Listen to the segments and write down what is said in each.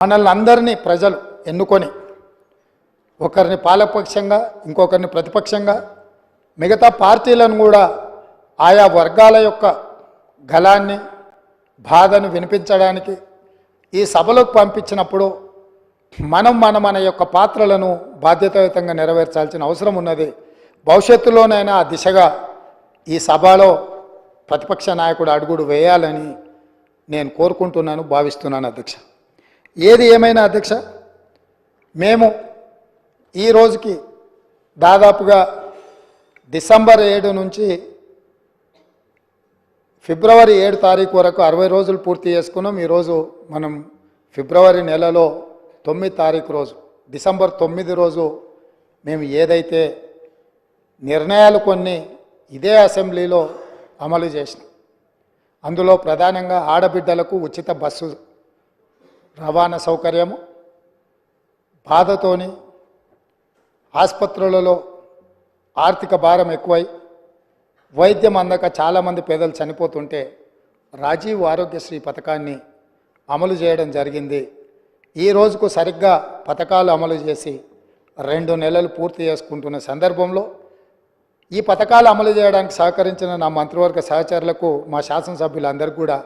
మనల్ని అందరినీ ప్రజలు ఎన్నుకొని ఒకరిని పాలకపక్షంగా ఇంకొకరిని ప్రతిపక్షంగా మిగతా పార్టీలను కూడా ఆయా వర్గాల యొక్క గళాన్ని బాధను వినిపించడానికి ఈ సభలోకి పంపించినప్పుడు మన యొక్క పాత్రలను బాధ్యతాయుతంగా నెరవేర్చాల్సిన అవసరం ఉన్నది. భవిష్యత్తులోనైనా ఆ దిశగా ఈ సభలో ప్రతిపక్ష నాయకుడు అడుగుడు వేయాలని నేను కోరుకుంటున్నాను, భావిస్తున్నాను అధ్యక్ష. ఏది ఏమైనా అధ్యక్ష, మేము ఈ రోజుకి దాదాపుగా డిసెంబర్ 7 నుంచి ఫిబ్రవరి 7 తారీఖు వరకు 60 రోజులు పూర్తి చేసుకున్నాం. ఈరోజు మనం ఫిబ్రవరి నెలలో 9 తారీఖు రోజు, డిసెంబర్ 9 రోజు మేము ఏదైతే నిర్ణయాలు కొన్ని ఇదే అసెంబ్లీలో అమలు చేసినాం, అందులో ప్రధానంగా ఆడబిడ్డలకు ఉచిత బస్సు రవాణా సౌకర్యము, బాధతోని ఆసుపత్రులలో ఆర్థిక భారం ఎక్కువై వైద్యం అందక చాలామంది పేదలు చనిపోతుంటే రాజీవ్ ఆరోగ్యశ్రీ పథకాన్ని అమలు చేయడం జరిగింది. ఈ రోజుకు సరిగ్గా పథకాలు అమలు చేసి 2 నెలలు పూర్తి చేసుకుంటున్న సందర్భంలో ఈ పథకాలు అమలు చేయడానికి సహకరించిన నా మంత్రివర్గ సహచరులకు, మా శాసనసభ్యులందరికీ కూడా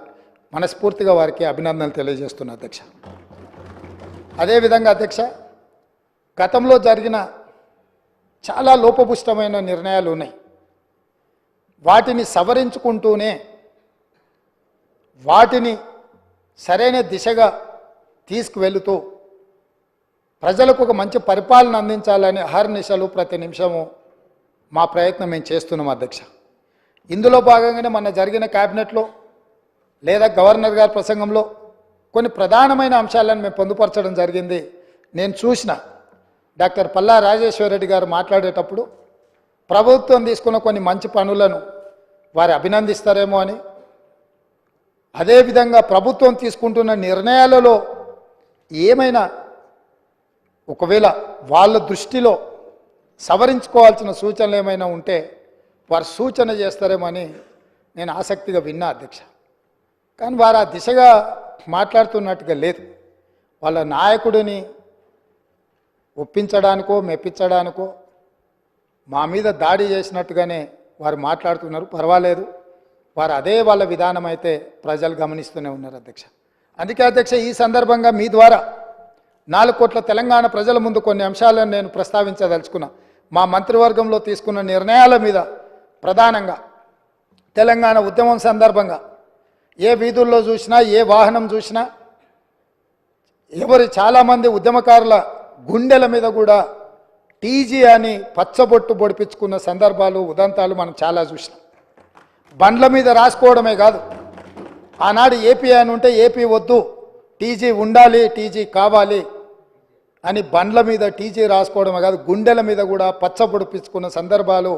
మనస్ఫూర్తిగా వారికి అభినందనలు తెలియజేస్తున్నా అధ్యక్ష. అదేవిధంగా అధ్యక్ష, గతంలో జరిగిన చాలా లోపభూయిష్టమైన నిర్ణయాలు ఉన్నాయి. వాటిని సవరించుకుంటూనే వాటిని సరైన దిశగా తీసుకువెళుతూ ప్రజలకు ఒక మంచి పరిపాలన అందించాలని అహర్నిశలు ప్రతి నిమిషము మా ప్రయత్నం మేము చేస్తున్నాం అధ్యక్ష. ఇందులో భాగంగానే మొన్న జరిగిన క్యాబినెట్లో లేదా గవర్నర్ గారి ప్రసంగంలో కొన్ని ప్రధానమైన అంశాలను మేము పొందుపరచడం జరిగింది. నేను చూసిన డాక్టర్ పల్లా రాజేశ్వరరెడ్డి గారు మాట్లాడేటప్పుడు ప్రభుత్వం తీసుకున్న కొన్ని మంచి పనులను వారు అభినందిస్తారేమో అని, అదేవిధంగా ప్రభుత్వం తీసుకుంటున్న నిర్ణయాలలో ఏమైనా ఒకవేళ వాళ్ళ దృష్టిలో సవరించుకోవాల్సిన సూచనలు ఏమైనా ఉంటే వారు సూచన చేస్తారేమో అని నేను ఆసక్తిగా విన్నా అధ్యక్ష. కానీ వారు ఆ దిశగా మాట్లాడుతున్నట్టుగా లేదు. వాళ్ళ నాయకుడిని ఒప్పించడానికో మెప్పించడానికో మా మీద దాడి చేసినట్టుగానే వారు మాట్లాడుతున్నారు. పర్వాలేదు, వారు అదే వాళ్ళ విధానం అయితే ప్రజలు గమనిస్తూనే ఉన్నారు అధ్యక్ష. అందుకే అధ్యక్ష, ఈ సందర్భంగా మీ ద్వారా 4 కోట్ల తెలంగాణ ప్రజల ముందు కొన్ని అంశాలను నేను ప్రస్తావించదలుచుకున్నా. మా మంత్రివర్గంలో తీసుకున్న నిర్ణయాల మీద ప్రధానంగా తెలంగాణ ఉద్యమం సందర్భంగా ఏ వీధుల్లో చూసినా, ఏ వాహనం చూసినా, చాలామంది ఉద్యమకారుల గుండెల మీద కూడా టీజీ అని పచ్చబొట్టు పొడిపించుకున్న సందర్భాలు, ఉదంతాలు మనం చాలా చూసినాం. బండ్ల మీద రాసుకోవడమే కాదు, ఆనాడు ఏపీ అని ఉంటే ఏపీ వద్దు, టీజీ ఉండాలి, టీజీ కావాలి అని బండ్ల మీద టీజీ రాసుకోవడమే కాదు, గుండెల మీద కూడా పచ్చ పొడిపించుకున్న సందర్భాలు